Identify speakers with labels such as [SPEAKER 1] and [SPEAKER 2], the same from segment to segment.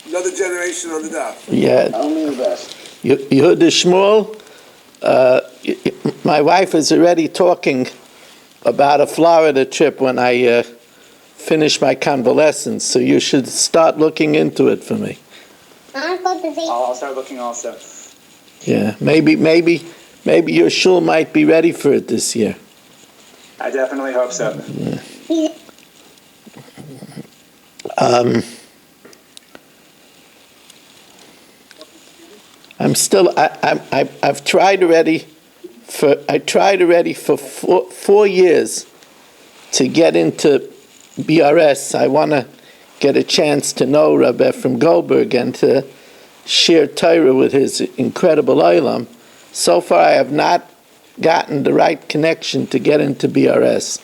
[SPEAKER 1] Another generation on the daf.
[SPEAKER 2] Yeah.
[SPEAKER 3] Only the best.
[SPEAKER 2] Yehuda Shmuel, my wife is already talking about a Florida trip when I finish my convalescence, so you should start looking into it for me.
[SPEAKER 3] I'll start looking also.
[SPEAKER 2] Yeah, maybe your shul might be ready for it this year.
[SPEAKER 3] I definitely hope so.
[SPEAKER 2] Yeah. I've tried already for 4 years to get into BRS. I want to get a chance to know Rabbi from Goldberg and to share Torah with his incredible olam. So far, I have not gotten the right connection to get into BRS.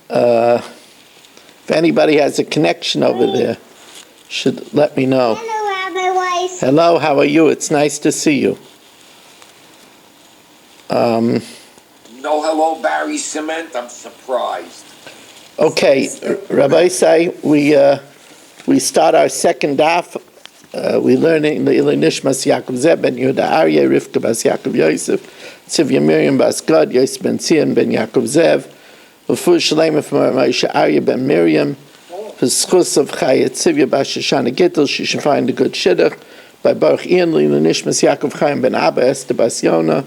[SPEAKER 2] If anybody has a connection over there, should let me know.
[SPEAKER 4] Hello, Rabbi Weiss.
[SPEAKER 2] Hello, how are you? It's nice to see you.
[SPEAKER 1] No hello, Barry Cement. I'm surprised.
[SPEAKER 2] Okay, Rabbi Say, we start our second daf. We learn in the Ilay Nishmas Yaakov Zeb ben Yehuda Aryeh, Rivka bas Yaakov Yosef, Tzivya Miriam bas Gad, Yosef ben Tzion ben Yaakov Zev, Ufu Shalema from Moshe Aryeh ben Miriam, for Schus of Chaya Tzivya bas Shoshana Gittel, she should find a good shidduch, by Baruch Ian Ilay Nishmas Yaakov Chaim ben Abba, Esther bas Yona,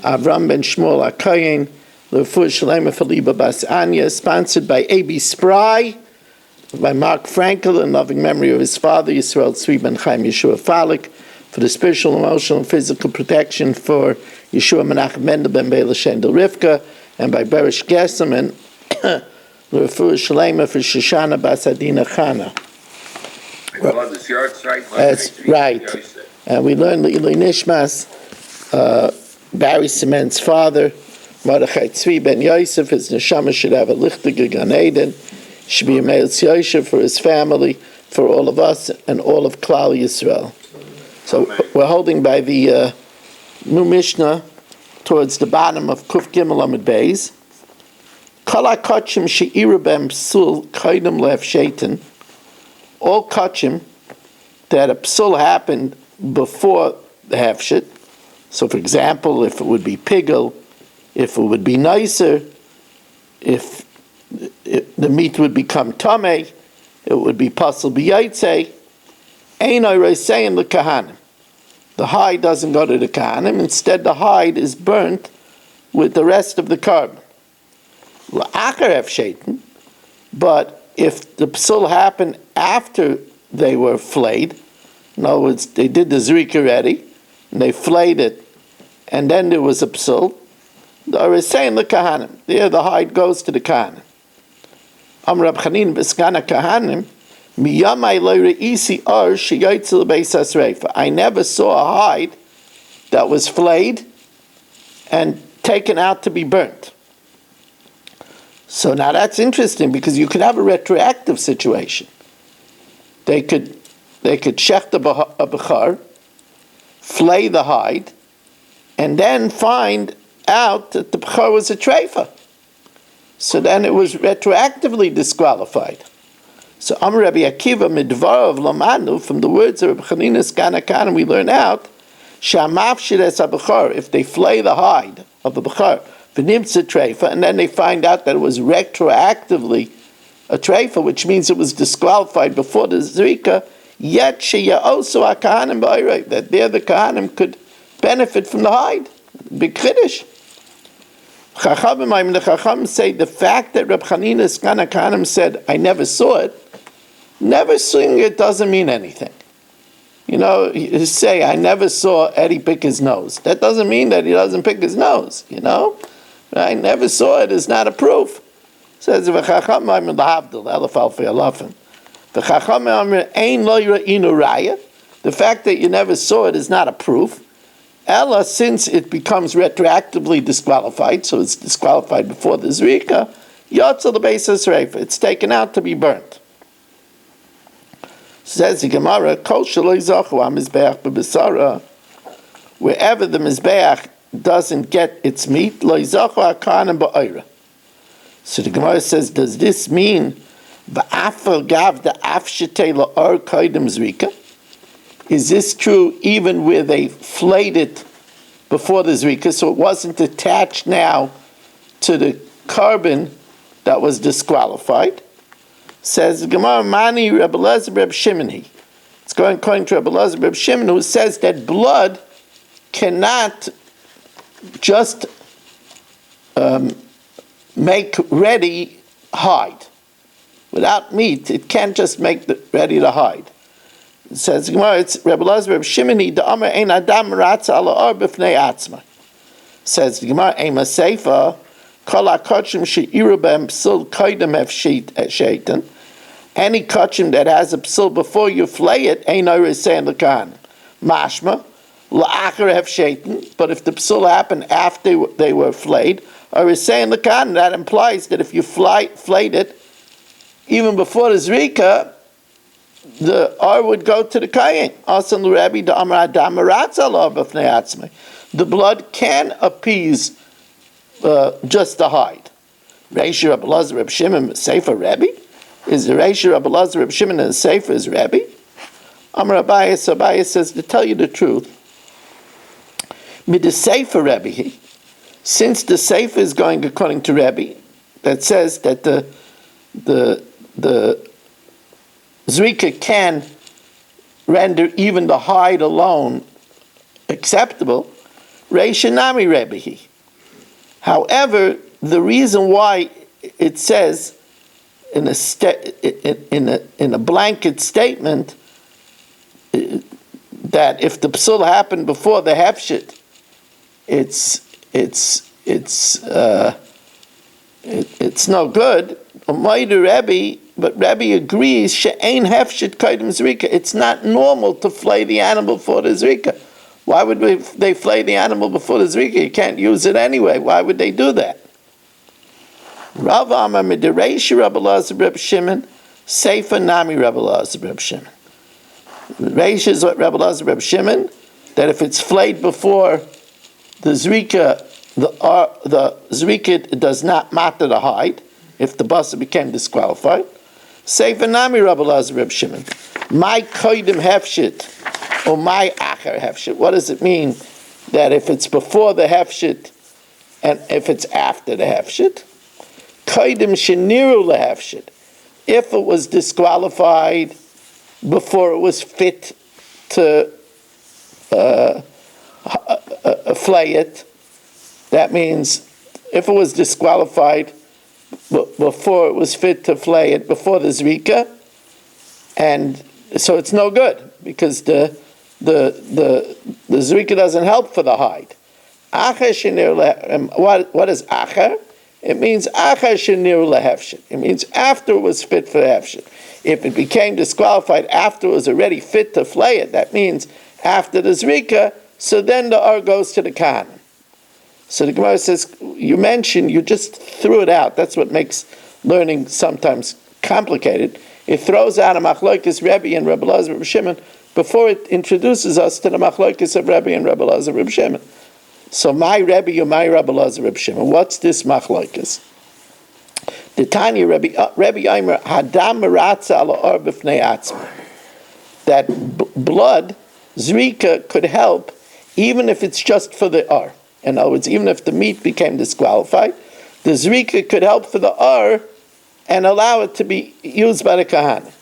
[SPEAKER 2] Avram ben Shmuel HaKoyen, Ufu Shalema for Liba bas Anya, sponsored by A.B. Spry, by Mark Frankel, in loving memory of his father, Yisrael Tzvi ben Chaim Yeshua Falik, for the spiritual, emotional, and physical protection for Yeshua Menachem Mendel ben Bela Shendel Rivka, and by Berish Gesem and Refuah Shalema for Shoshana Bas Adina Chana. That's right. And we learned Ilay Nishmas, Barry Cement's father, Mordechai Tzvi ben Yosef, his neshama should have a lichtige Gan Eden. Should be a Meilz Yosef for his family, for all of us, and all of Klal Yisrael. So we're holding by the new Mishnah towards the bottom of Kuf Gimel Amud Beis. Kol HaKotchim she'ira b'hem psul koydem lev shaitan. All kotchim that a psul happened before the hefshit. So, for example, if it would be pigel, if it would be nicer, if the meat would become tameh, it would be pasal b'yaitze. Ein oiresein l'kahanim. The hide doesn't go to the kahanim. Instead, the hide is burnt with the rest of the carbon. L'achar efsheitin. But if the psul happened after they were flayed, in other words, they did the zrik already, and they flayed it, and then there was a psul, the oiresein l'kahanim. There, the hide goes to the kahanim. Rab Chanin b'skana kahanim, miyamai lo re'isi ar sheyotzel beis hasreifa. I never saw a hide that was flayed and taken out to be burnt. So now that's interesting because you could have a retroactive situation. They could shech a bechar, flay the hide, and then find out that the bechar was a treifa. So then it was retroactively disqualified. So Amar Rabbi Akiva midvarav lamanu, from the words of Rabbi Chanina's Ganakanim, we learn out shamafshir es habechar, if they flay the hide of the bechar, v'nimtza treifa, and then they find out that it was retroactively a treifa, which means it was disqualified before the zrika. Yet sheya also hakahanim ba'irei, that there the kahanim could benefit from the hide. Big chiddush. The Chacham say the fact that Reb Chanina's Ganakanim said, I never saw it, never seeing it doesn't mean anything. You know, you say, I never saw Eddie pick his nose. That doesn't mean that he doesn't pick his nose, you know? I never saw it is not a proof. Says, the Chacham the fact that you never saw it is not a proof. Ella, since it becomes retroactively disqualified, so it's disqualified before the zrika, yotzel the basis reifa, it's taken out to be burnt. Says the Gemara, kol shaloi zachu ha-mizbeach b'besara, wherever the mizbeach doesn't get its meat, lo zachu ha-kahanim ba'oira. So the Gemara says, does this mean V'afal gav the afshetei la'or koydem zrika. Is this true even where they flayed it before the zrika, so it wasn't attached now to the carbon that was disqualified? Says Gemara Mani Rebbe Elazar Reb Shimon. It's going according to Rebbe Elazar Reb Shimon, who says that blood cannot just make ready hide. Without meat, it can't just make ready to hide. It says Gemara, it's Rebbe Elazar Reb Shimon, the Amar ein adam ratza ala or b'fnei atzma. Says the Gemara, Ema Seifa, Kol HaKotchim she'iru b'hem psul koydem sheitan. Any kotchim that has a psul before you flay it, ain't no resein l'kan. Mashma, la'achar hef sheitan. But if the psul happened after they were flayed, or resein l'kan, that implies that if you flayed it, even before the zrika, the or would go to the kayin. Asan l'Rebbe the Amar Adam Maratza lo b'fnei atzmai. The blood can appease just the hide. Reish Rebbe Elazar Reb Shimon Sefer Rebbe? Is the Reish Rebbe Elazar Reb Shimon and the Sefer is Rebbe? Amar Abayis says, to tell you the truth, mid the Sefer Rebbe, since the Sefer is going according to Rebbe, that says that the Zrika can render even the hide alone acceptable. Reishanami Rebbe. However, the reason why it says in a blanket statement that if the psul happened before the hefshit, it's no good. Rebbe, but Rebbe agrees she'ein hefshit kaidem zrika. It's not normal to flay the animal before the zrika. Why would they flay the animal before the zrika? You can't use it anyway. Why would they do that? Rav Amar midireish Rebbe Elazar Reb Shimon, Seifa Nami Rebbe Elazar Reb Shimon. Reish is what Rebbe Elazar Reb Shimon, that if it's flayed before the zrika, the zrika does not matter the hide. If the basa became disqualified, Seifa Nami Rebbe Elazar Reb Shimon. My koydem hefshit or my acher hefshit. What does it mean that if it's before the hefshit and if it's after the hefshit? Koydem sheniru lehefshit. If it was disqualified before it was fit to flay it, that means if it was disqualified before it was fit to flay it, before the zrika, and so it's no good because the zrika doesn't help for the hide. What is acher? It means acher shenir lehefshit. It means after it was fit for hefshit. If it became disqualified after it was already fit to flay it, that means after the zrika, so then the ar goes to the kahanim. So the Gemara says, you just threw it out. That's what makes learning sometimes complicated. It throws out a machlokes Rebbe and Rebbe Elazar Reb Shimon before it introduces us to the machlokes of Rebbe and Rebbe Elazar Reb Shimon. So my Rebbe or my Rebbe Elazar Reb Shimon, what's this machlokes? The Tanya Rebbe Aimer Hadam Meratza ala or b'fnei atzma. That blood, zrika, could help even if it's just for the ar. In other words, even if the meat became disqualified, the zrika could help for the ar and allow it to be used by the kahana.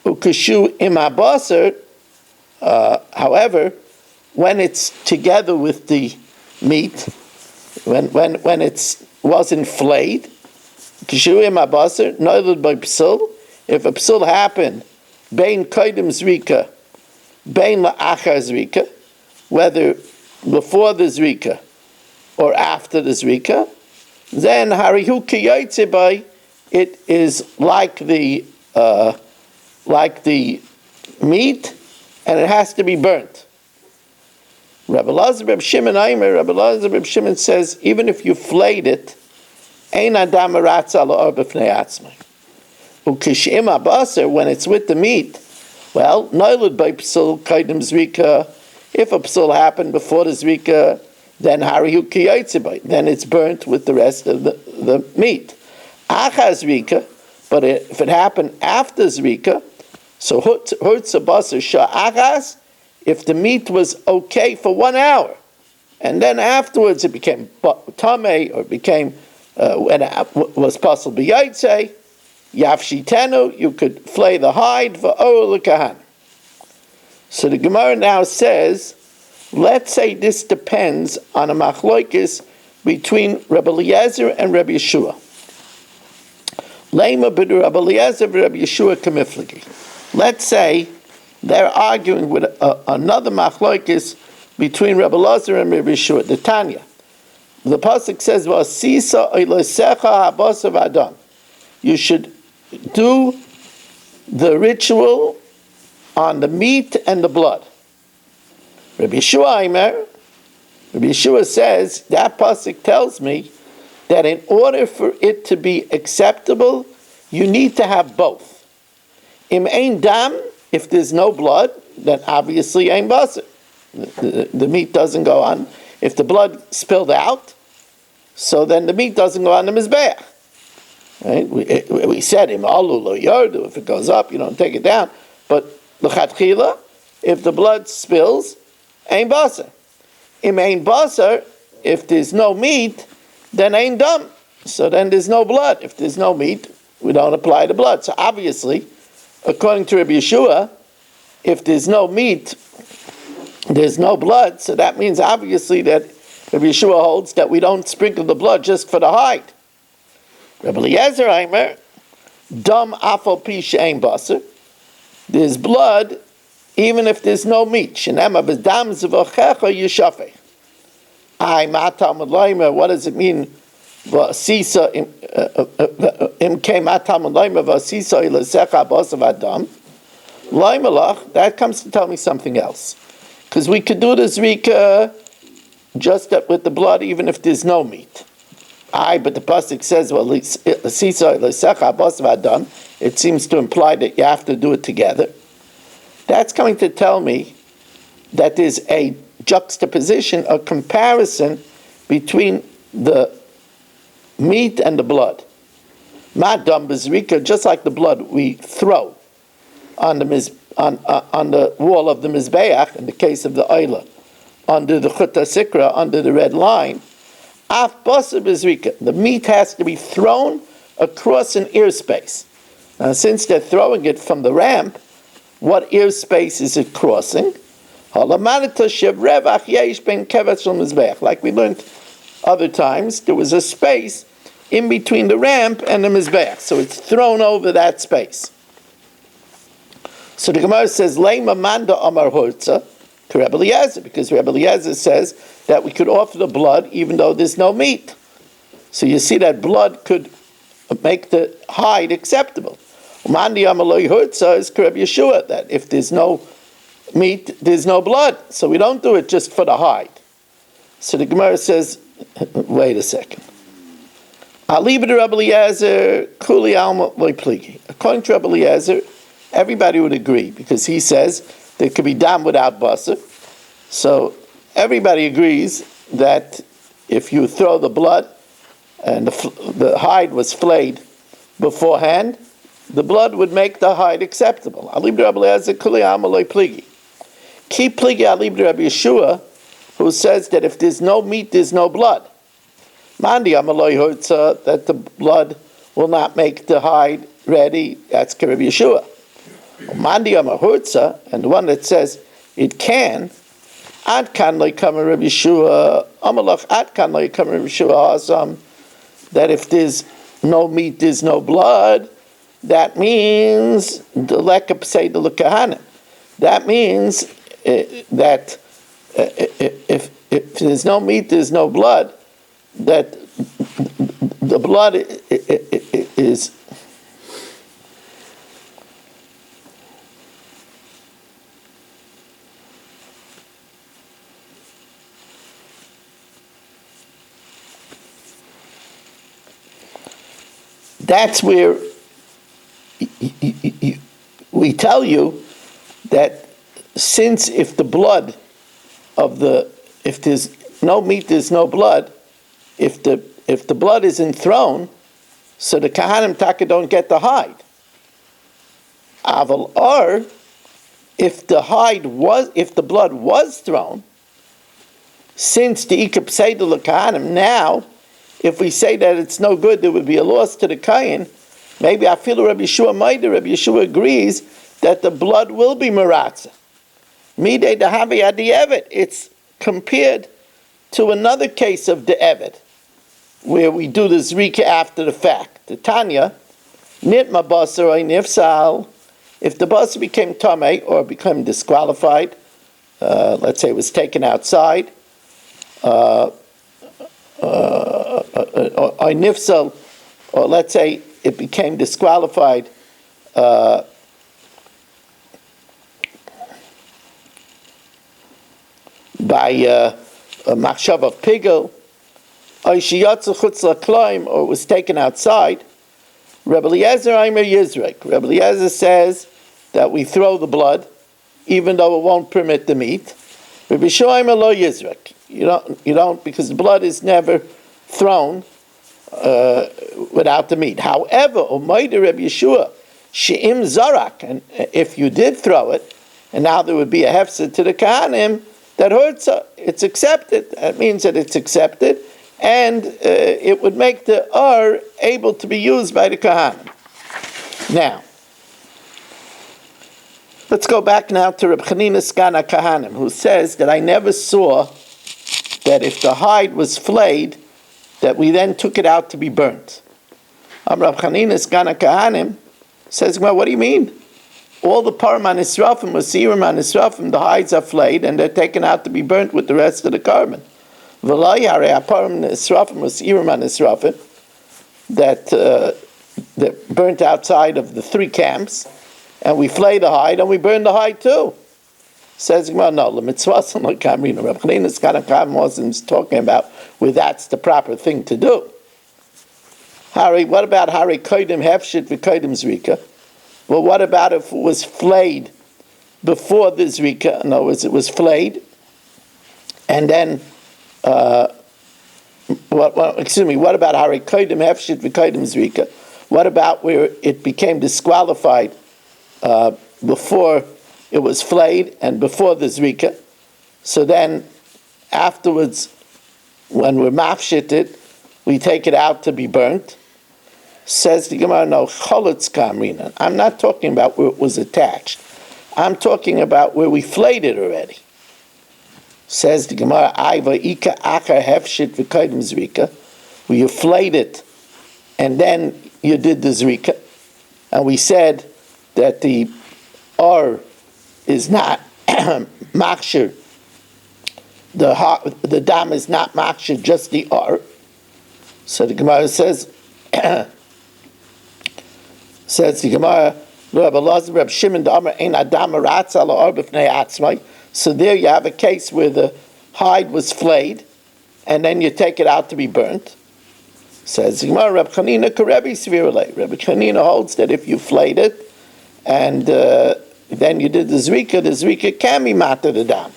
[SPEAKER 2] Ukashu im habasar, however, when it's together with the meat, when it wasn't flayed, kashu im habasar, noiled by psul, if a psul happened, bein koydem zrika, bein la'achar zrika, whether before the zrika or after the zrika, then harihu kiyotze, it is like the meat, and it has to be burnt. Rebbe Elazar Reb Shimon Aimer, Rebbe Elazar Reb Shimon says, even if you flayed it, ein adam meratza ala or b'fnei atzmai. Ukishim habasar, when it's with the meat, well, noilud by psul kaidem zrika. If a psul happened before the zrika, then harihu kiyotze, then it's burnt with the rest of the meat. Achar zrika, But if it happened after Zrika, so hurtza basar sha'achas, if the meat was okay for 1 hour, and then afterwards it became tamei, or became, when it was possible b'yaitze, yafshitenu, you could flay the hide for or l'kahan. So the Gemara now says, let's say this depends on a machlokes between Rabbi Eliezer and Rabbi Yeshua. Lema b'du Rabbi Eliezer v'Rabbi Yeshua kamiflagi. Let's say they're arguing with another machlokes between Rabbi Eliezer and Rabbi Yeshua. The Tanya. The pasuk says, "V'asisa oilesecha habasav adam." You should do the ritual on the meat and the blood. Rabbi Yeshua says, that pasuk tells me that in order for it to be acceptable, you need to have both. Im ein dam, if there's no blood, then obviously ein basar. The meat doesn't go on. If the blood spilled out, so then the meat doesn't go on the mizbeach. Right? We said im alu lo yardu, if it goes up, you don't take it down. But l'chatchila, if the blood spills, ein basar. Im ein basar, if there's no meat, then ein dam. So then there's no blood. If there's no meat, we don't apply the blood. So obviously, according to Rabbi Yeshua, if there's no meat, there's no blood. So that means obviously that Rabbi Yeshua holds that we don't sprinkle the blood just for the hide. Rabbi Eliezer Aimer, dam afal pi she'ein basar. There's blood even if there's no meat. Shenema b'dam zevachecha yishafeh. What does it mean? V'asisa im came atam loyma v'asisa ilasecha basav adam. Loymalach, that comes to tell me something else. Because we could do the zrika just with the blood even if there's no meat. But the pasuk says, well, asisa ilasecha basav adam. It seems to imply that you have to do it together. That's coming to tell me that there's a juxtaposition, a comparison between the meat and the blood. Madam bezrika, just like the blood we throw on the wall of the mizbeach, in the case of the oila, under the chuta sikra, under the red line. Af basar bezrika, the meat has to be thrown across an ear space. Now, since they're throwing it from the ramp, what ear space is it crossing? Like we learned other times, there was a space in between the ramp and the mizbeach, so it's thrown over that space. So the Gemara says, "Leima manda amar hortza," to Rabbi Eliezer, because Rabbi Eliezer says that we could offer the blood even though there's no meat. So you see that blood could make the hide acceptable. Mandi amaloi hortza is Rabbi Yeshua, that if there's no meat, there's no blood. So we don't do it just for the hide. So the Gemara says, wait a second. According to Rabbi Eliezer, everybody would agree, because he says there could be dam without basar. So everybody agrees that if you throw the blood and the hide was flayed beforehand, the blood would make the hide acceptable. Keep pligi alib Rabbi Yeshua, who says that if there's no meat, there's no blood. Mandi amaloi hortza, that the blood will not make the hide ready. That's Rabbi Yeshua. Mandi amahortza, and the one that says it can. Ad kan lo yikamer Rabbi Yeshua. Amalach ad kan lo yikamer Rabbi Yeshua Hasam. That if there's no meat, there's no blood. That means the lekap say the lekahanim. That means that if there's no meat, there's no blood, that the blood is that's where we tell you that since if the blood if there's no meat, there's no blood, if the blood isn't thrown, So the Kahanim Taka don't get the hide. Aval or if the blood was thrown, since the Ikab Seidel Kahanim, now, if we say that it's no good, there would be a loss to the Kayin. Maybe I feel Rabbi Yeshua Maida, Rabbi Yeshua agrees that the blood will be Maratza. Midei Dahavi Adi Evet. It's compared to another case of the Evet, where we do the Zrika after the fact. The Tanya, Nitma Basar or Nifsal, if the Basar became Tameh or became disqualified, let's say it was taken outside, or Nifsal, or let's say it became disqualified by a machshav of pigel, or it was taken outside. Rebbe Eliezer Aimer Yizrek. Rebbe Eliezer says that we throw the blood, even though it won't permit the meat. Rebbe Yeshua Aimer Lo Yizrek. You don't, because the blood is never thrown without the meat. However, Umayda Rebbe Yeshua, She'im Zarak, and if you did throw it, and now there would be a hefsed to the Kahanim, that hurts her. It's accepted. That means that it's accepted, and it would make the able to be used by the Kahanim. Now, let's go back now to Reb Chanina Skana Kahanim, who says that I never saw that if the hide was flayed, that we then took it out to be burnt. Reb Chanina Skana Kahanim says, well, what do you mean? All the Parman Israfim, or Siraman Israfim, the hides are flayed and they're taken out to be burnt with the rest of the carbon. That burnt outside of the three camps, and we flay the hide and we burn the hide too. Says, well, no, the mitzvahs and the kamrina. Reb Chanina's kind of wasn't talking about where that's the proper thing to do. Harry, what about Harry kodim hefshit v'kodim zrika? Well, what about if it was flayed before the zrika? In other words, it was flayed, and then, what about Hari Kodim Hefshit V'Kodim Zrika? What about where it became disqualified before it was flayed and before the zrika? So then, afterwards, when we're mafshit we take it out to be burnt. Says the Gemara, no, cholutz kamrina. I'm not talking about where it was attached. I'm talking about where we flayed it already. Says the Gemara, Aiva ika achar hefshit v'kodim zrika, where you flayed it and then you did the zrika. And we said that the is not machshir. The dam is not machshir, just the So the Gemara says, says the Gemara, so there you have a case where the hide was flayed, and then you take it out to be burnt. Says the Gemara, Reb Chanina Karebi Svirale. Reb Chanina holds that if you flayed it, and then you did the zrika can be matter the dam.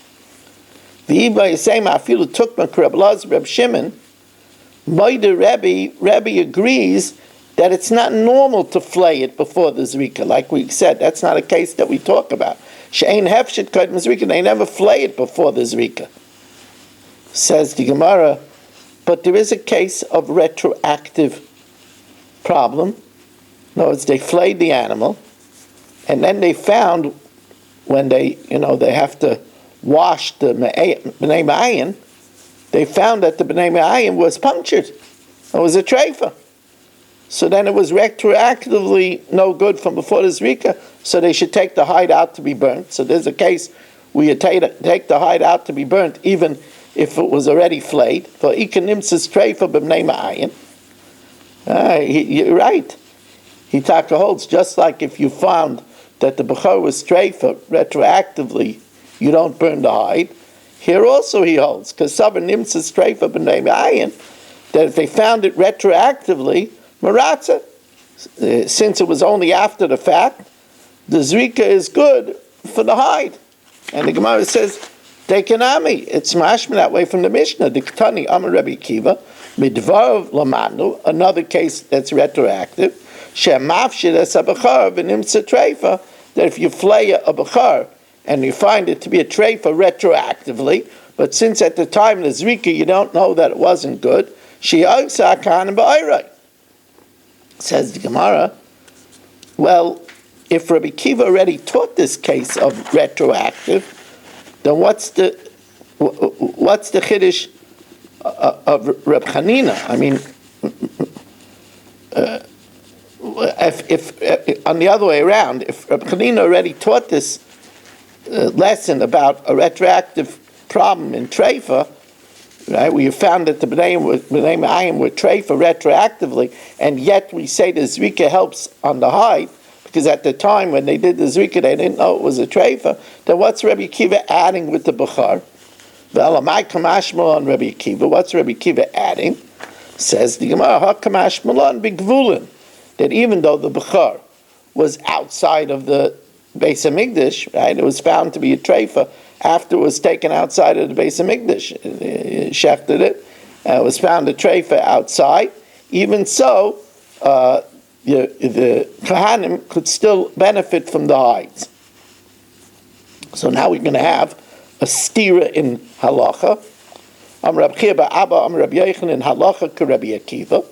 [SPEAKER 2] The Iba is saying, I feel it took my Reb Laz, Reb Shimon. Moida Rebbe agrees that it's not normal to flay it before the zrika. Like we said, that's not a case that we talk about. She'ain hefshit kodim zrika, they never flay it before the zrika. Says the Gemara, but there is a case of retroactive problem. In other words, they flayed the animal, and then they found, when they have to wash the b'nei ma'ayin, they found that the b'nei ma'ayin was punctured. It was a treifa. So then it was retroactively no good from before the zrika, so they should take the hide out to be burnt. So there's a case where you take the hide out to be burnt, even if it was already flayed. For ikanimsis treifa b'nei ma'ayin. You're right. He taka holds, just like if you found that the bechor was treifa retroactively, you don't burn the hide. Here also he holds, because saber nimtzas treifa b'nei ma'ayin, that if they found it retroactively, maratza, since it was only after the fact, the zrika is good for the hide. And the Gemara says, Dekanami, it's mashma that way from the Mishnah. The Ketani Amar Rebbe Kiva, Midvar lamanu, another case that's retroactive. Shemafshid es abachar v'nimtza treifa, that if you flay a bachar and you find it to be a treifa retroactively, but since at the time of the zrika you don't know that it wasn't good, says the Gemara, well, if Rabbi Kiva already taught this case of retroactive, then what's the chiddush of Reb Chanina? I mean, if on the other way around, if Reb Chanina already taught this lesson about a retroactive problem in treifa, right? We have found that the B'nai Ma'ayim were treifa retroactively, and yet we say the zrika helps on the hide, because at the time when they did the zrika, they didn't know it was a treifa. Then what's Rabbi Kiva adding with the bachar? V'alamai kamash malon Rabbi Kiva. What's Rabbi Kiva adding? Says the Gemara, ha kamash malon b'gvulin, that even though the bachar was outside of the Beis Hamikdash, right? It was found to be a treifa after it was taken outside of the Beis Hamikdash. Shechted it. It was found a treifa outside. Even so, the Kohanim could still benefit from the hides. So now we're going to have a stira in halacha. Am Rab Chia Abba, Am Rab Yechon in halacha ka Rabbi Akiva.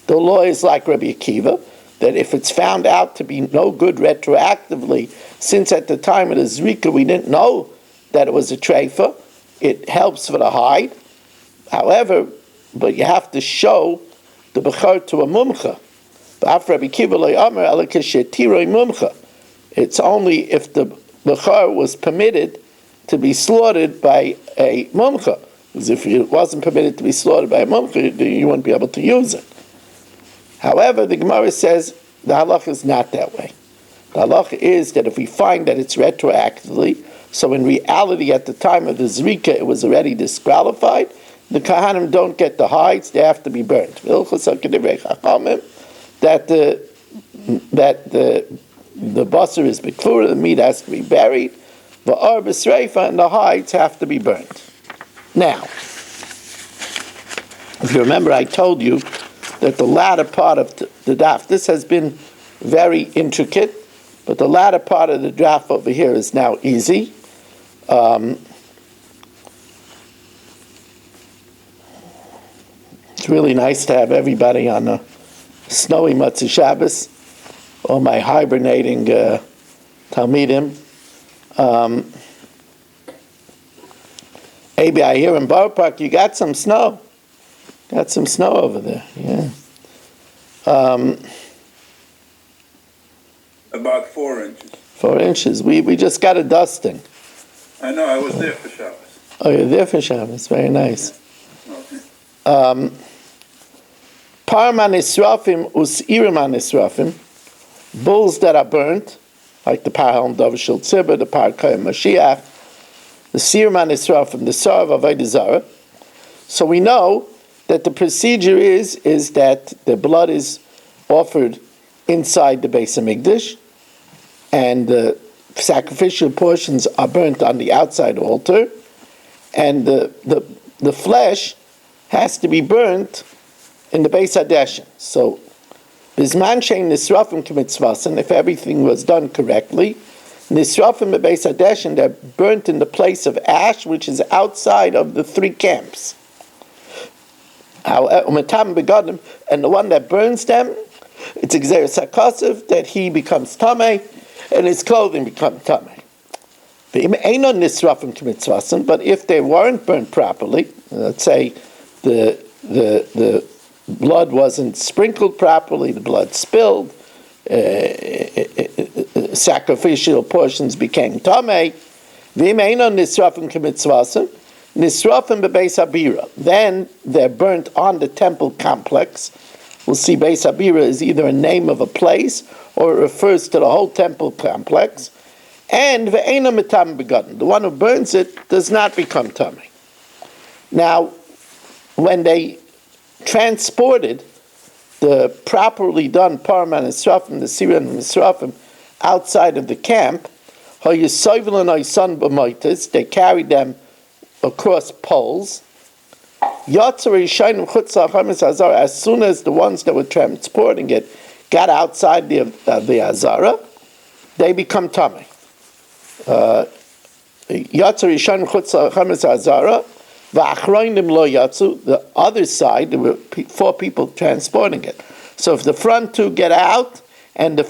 [SPEAKER 2] The law is like Rabbi Akiva, that if it's found out to be no good retroactively, since at the time of the zrika we didn't know that it was a treifa, it helps for the hide. However, but you have to show the bechar to a mumcha. It's only if the bechar was permitted to be slaughtered by a mumcha. Because if it wasn't permitted to be slaughtered by a mumcha, you wouldn't be able to use it. However, the Gemara says the halacha is not that way. The halacha is that if we find that it's retroactively, so in reality at the time of the zrika it was already disqualified, the Kohanim don't get the hides, they have to be burnt. That the basar is b'kfura, the meat has to be buried, v'ar b'sreifa, and the hides have to be burnt. Now, if you remember, I told you that the latter part of the daf, this has been very intricate, but the latter part of the daf over here is now easy. It's really nice to have everybody on a snowy Matzah Shabbos, all my hibernating Talmidim. Maybe I hear in Borough Park you got some snow. Got some snow over there, yeah.
[SPEAKER 4] About 4 inches.
[SPEAKER 2] 4 inches. We just got a dusting.
[SPEAKER 4] I know, I was there for Shabbos.
[SPEAKER 2] Oh, you're there for Shabbos. Very nice.
[SPEAKER 4] Okay.
[SPEAKER 2] Parman Israfim Usiriman Israfim, bulls that are burnt, like the Parham Dovashil Tzibah, the Parkayim Mashiach, the Sirman Israfim, the Sar of Avodah Zarah. So we know that the procedure is that the blood is offered inside the Beis Hamikdash, and the sacrificial portions are burnt on the outside altar, and the flesh has to be burnt in the Beis Hadeshen. So, Bizman Shein Nisrafim K'mitzvasen, if everything was done correctly, Nisrafim Beis Hadeshen, they're burnt in the place of ash, which is outside of the 3 camps. And the one that burns them, it's Xeris HaKasav, that he becomes Tameh, and his clothing becomes Tameh. But if they weren't burnt properly, let's say the blood wasn't sprinkled properly, the blood spilled, sacrificial portions became Tameh, Nisrafim bebeis habira. Then they're burnt on the temple complex. We'll see Beis Habira is either a name of a place or it refers to the whole temple complex. And ve'ena mitam begotten. The one who burns it does not become tamei. Now, when they transported the properly done Parman Nisrafim, the Syrian Nisrafim, outside of the camp, they carried them across poles, As soon as the ones that were transporting it got outside the Azara, they become Tamei. The other side, there were 4 people transporting it. So if the front 2 get out and the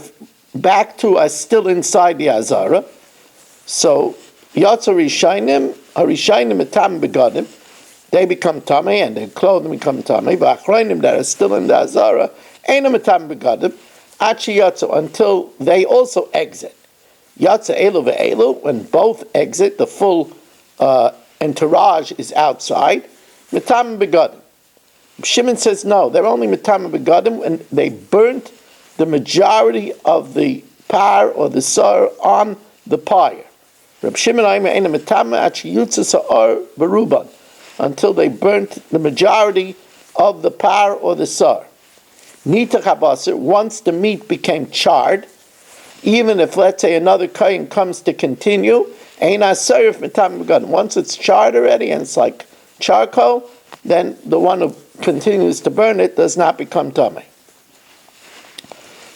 [SPEAKER 2] back 2 are still inside the Azara, so Yatzer Rishainim, Harishainim etam begadim, they become Tamei and their clothing become Tamei. V'achrayim that are still in the Azara, einam etam begadim, achi Yatzer, until they also exit. Yatzer elu ve'elu, when both exit, the full entourage is outside. Metam begadim. Shimon says no, they're only metam begadim when they burnt the majority of the par or the sar on the pyre. Reb Shimon Aimer ain't metam achi yutza sa'ar beruban, until they burnt the majority of the par or the sar. Nitach habasar, once the meat became charred, even if, let's say, another kohen comes to continue, ain't asarif metam begadim. Once it's charred already and it's like charcoal, then the one who continues to burn it does not become tamei.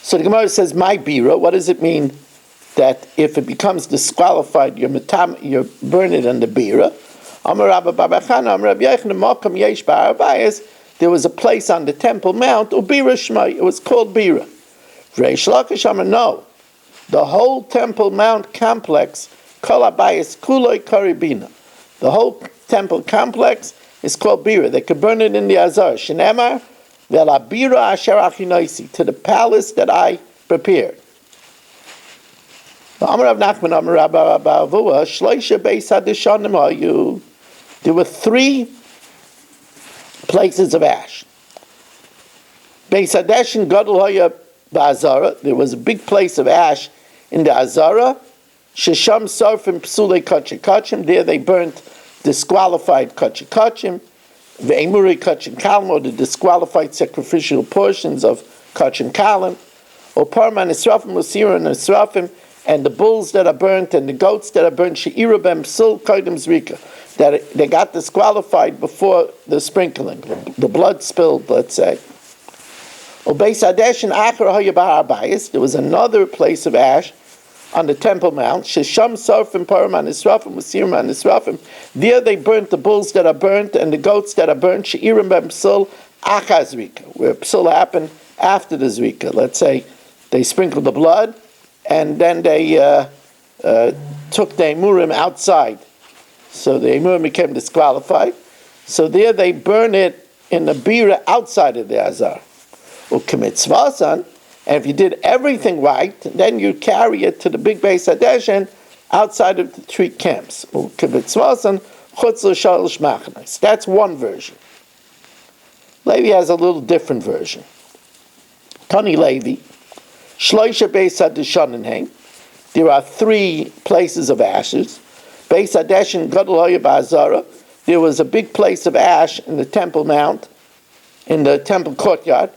[SPEAKER 2] So the Gemara says, "My bira." What does it mean that if it becomes disqualified, you burn it in the bira? There was a place on the Temple Mount, Ubira Shmai. It was called Bira. Reish Lakish Amar, no. The whole Temple Mount complex, Kol Abayis Kuloi Karibina. The whole temple complex is called Bira. They could burn it in the Azar. Shenemar Vela Bira Asher Achinoisi, to the palace that I prepared. There were 3 places of ash. Beis Hadeshin Gadol Haya Ba'Azara, there was a big place of ash in the Azara. Shesham Sarfim Psulei Kachim, there they burnt disqualified Kachim. Ve'emuri Kachim Kalim, or the disqualified sacrificial portions of Kachim Kalim. Or Parman Israfim, Osira and Israfim, and the bulls that are burnt and the goats that are burnt, she'irabem sul kodim zrika, that they got disqualified before the sprinkling, the blood spilled, let's say. There was another place of ash on the Temple Mount. Shesham sarfim paraman israfim usirman israfim. There they burnt the bulls that are burnt and the goats that are burnt. She'irabem sul achazrika, where psul happened after the zrika. Let's say they sprinkled the blood, and then they took the emurim outside. So the emurim became disqualified. So there they burn it in the bira outside of the azar. And if you did everything right, then you carry it to the big Beis Hadeshin outside of the 3 camps. That's one version. Levi has a little different version. Tani Levi, Shloisha Beis Hadeshin, there are 3 places of ashes. Beis Hadeshin Gadol Haya Ba'Azara, there was a big place of ash in the Temple Mount, in the Temple Courtyard.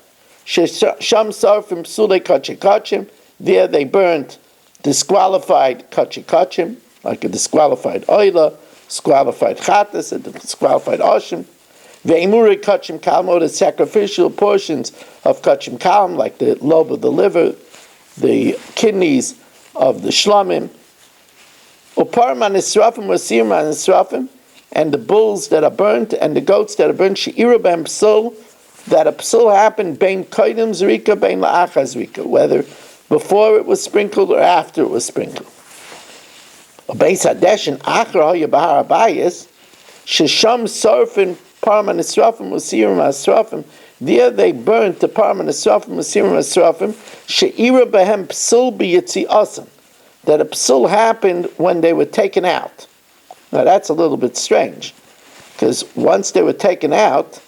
[SPEAKER 2] Sham Sarfim Psulei Kachim, there they burnt disqualified Kachim, like a disqualified Oila, disqualified Chatas, and disqualified Oshim. Ve'emuri Kachim Kalim, or the sacrificial portions of Kachim Kalim, like the lobe of the liver, the kidneys of the shlamim, uparman israfim wasirman israfim, and the bulls that are burnt and the goats that are burnt, she'irabem psul, that a psul happened bein kodim zrika bein la'achar zrika, whether before it was sprinkled or after it was sprinkled. Beis Hadeshin achar haya bahar abayis, shesham sarfin parman israfim wasirman israfim. There they burnt the parman esrafim, asirim esrafim, she'ira behem psul b'yitziasim, that a psul happened when they were taken out. Now that's a little bit strange, because once they were taken out,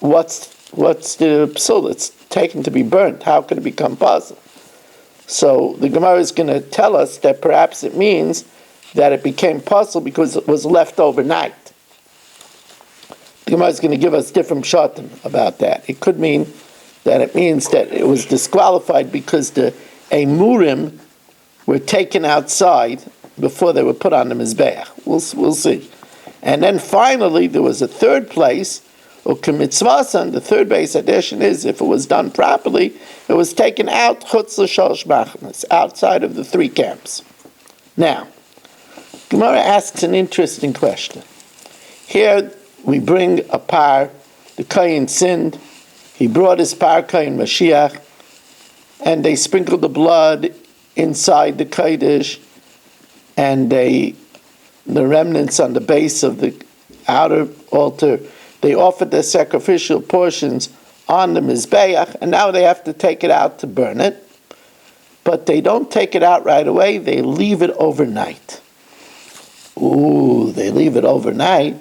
[SPEAKER 2] what's the psul? It's taken to be burnt. How can it become possible? So the Gemara is going to tell us that perhaps it means that it became possible because it was left overnight. The Gemara is going to give us different shatim about that. It could mean that it means that it was disqualified because the emurim were taken outside before they were put on the mizbeach. We'll see. And then finally, there was a third place, Ukemitzvasan, the third base addition is, if it was done properly, it was taken out, Chutz l'Shalosh Machmas, outside of the three camps. Now, Gemara asks an interesting question. Here, we bring a par, the Kohen sinned, he brought his par Kohen Mashiach, and they sprinkled the blood inside the Kodesh, and the remnants on the base of the outer altar, they offered their sacrificial portions on the Mizbeach, and now they have to take it out to burn it. But they don't take it out right away, they leave it overnight. Ooh, they leave it overnight.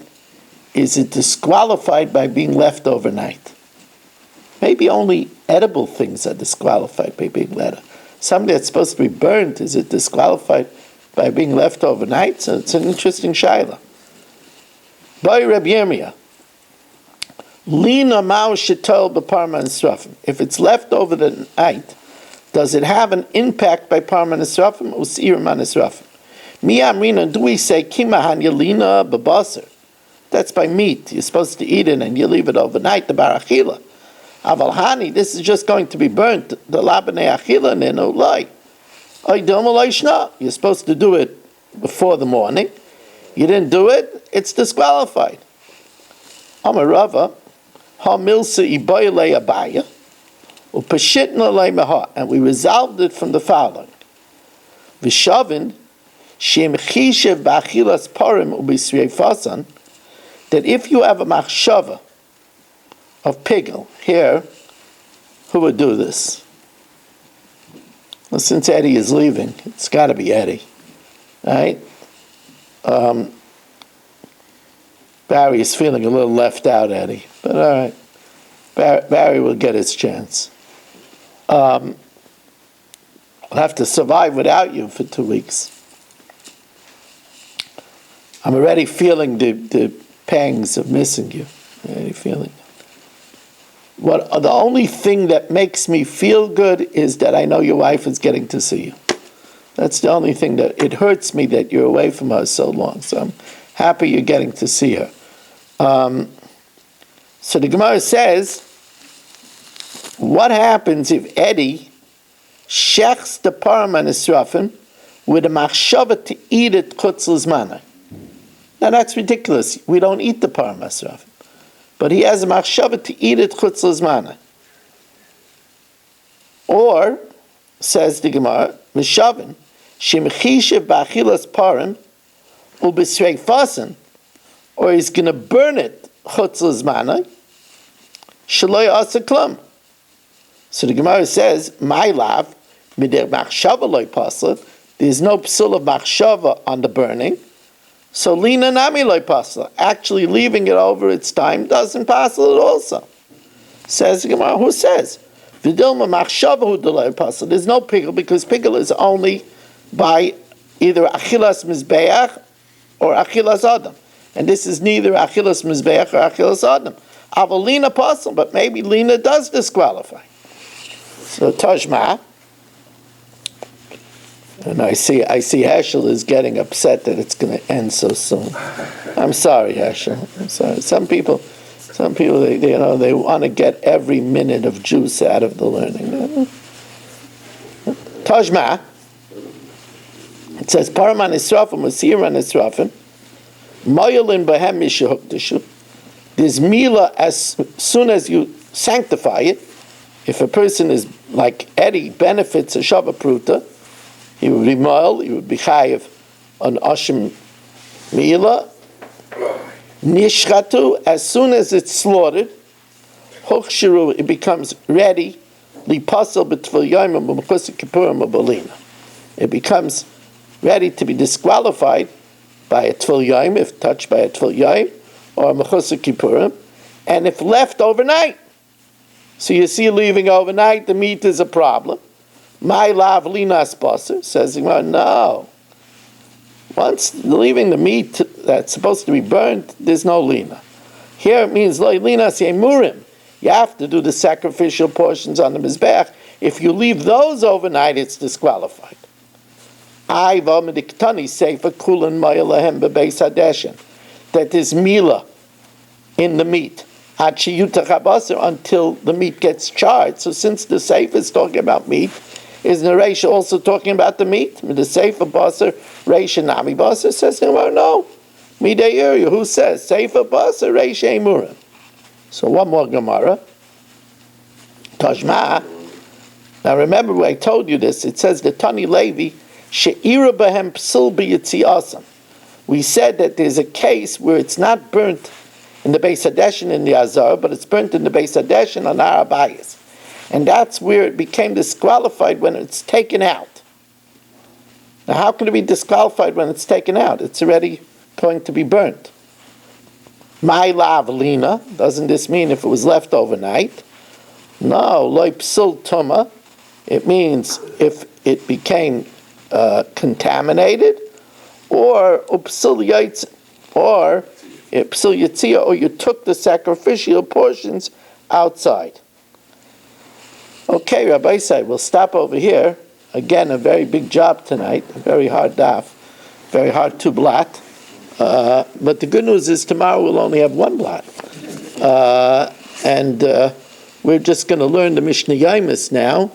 [SPEAKER 2] Is it disqualified by being left overnight? Maybe only edible things are disqualified by being left. Something that's supposed to be burnt, is it disqualified by being left overnight? So it's an interesting shaila. By Reb Yirmiyah, Lina Mao Shetol B'Parma Nisrafim. If it's left over the night, does it have an impact by Parma Nisrafim or Seirma Nisrafim? Mi Amrina, do we say Kimahan Yelina B'Basar? That's by meat. You're supposed to eat it and you leave it overnight, the Barachila. Avalhani, this is just going to be burnt. The Labane Achila Nino Lai. You're supposed to do it before the morning. You didn't do it, it's disqualified. Amarava, Ha Milsa Iboyle Abaya, Upashitna Lemaha, and we resolved it from the following. Vishavin, Shem Chishev Bachilas Parim Ubisrei Fasan, that if you have a machshava of pigel, here, who would do this? Well, since Eddie is leaving, it's got to be Eddie, right? Barry is feeling a little left out, Eddie, but all right. Barry will get his chance. I'll have to survive without you for 2 weeks. I'm already feeling the pangs of missing you. Already feeling it. The only thing that makes me feel good is that I know your wife is getting to see you. That's the only thing that it hurts me that you're away from her so long. So I'm happy you're getting to see her. So the Gemara says, what happens if Eddie shechs the parma nisrafim with a machshava to eat it chutz l'zmana? Now that's ridiculous. We don't eat the parma nisrafim. But he has a machshava to eat it chutz l'zmana. Or, says the Gemara, mishavin, shemchishev b'achilas parim ub'srei fasen, or he's going to burn it chutz l'zmana, shaloi asa klum. So the Gemara says, my lav, mider machshava loy pasla, there's no psul of machshava on the burning, so lina nami loy pasla. Actually leaving it over its time doesn't pasla it also. Says the Gemara, who says? V'dilma machshava hu deloy pasla. There's no pigel, because pigel is only by either achilas mizbeach or achilas adam. And this is neither achilas mizbeach or achilas adam. Avalina pasla, but maybe lina does disqualify. So Tajma, and I see Heschel is getting upset that it's going to end so soon. I'm sorry, Heschel. I'm sorry. Some people, they want to get every minute of juice out of the learning. Tajma, it says Paraman Israfim, Masiran Israfim, Moyalin Bahem Mishahuktashu. There's Mila as soon as you sanctify it. If a person is like Eddie, benefits a Shava Pruta, he would be Moel, he would be Chayiv on Ashim Mila. Nishchatu, as soon as it's slaughtered, Hochshiru, it becomes ready, Lipasel B'Tvil Yom B'Mechusik Kippurim B'Bolina. It becomes ready to be disqualified by a Tvil Yom, if touched by a Tvil Yom, or a Mechusik Kippurim, and if left overnight. So you see, leaving overnight, the meat is a problem. My lav linas basar, says, no. Once leaving the meat that's supposed to be burnt, there's no lina. Here it means lo linas yemurim. You have to do the sacrificial portions on the mizbeach. If you leave those overnight, it's disqualified. I v'amediktani seifa kulan mayalahem bebeis hadeshin. that there's mila in the meat until the meat gets charred. So since the Sefer is talking about meat, is the Reisha also talking about the meat? The Sefer Basar, Reisha Nami Basar says, no. Midei area, who says? Sefer Basar, Reisha Emurim. So one more Gemara. Tashma. Now remember, when I told you this, it says the Tani Levi, She'ira Bahem Psil B'Yitziasam. We said that there's a case where it's not burnt in the Beis Hadeshin in the Azar, but it's burnt in the Beis Hadeshin on Arabayas. And that's where it became disqualified when it's taken out. Now how can it be disqualified when it's taken out? It's already going to be burnt. My Lavalina, doesn't this mean if it was left overnight? No, Loi Psil Tuma, it means if it became contaminated, or Psil Yaitz, or Psil Yitzia, or you took the sacrificial portions outside. Okay, Rabbi Isai, we'll stop over here. Again, a very big job tonight, a very hard daf, very hard to blot. But the good news is tomorrow we'll only have one blot. And we're just going to learn the Mishnah Yaimis now.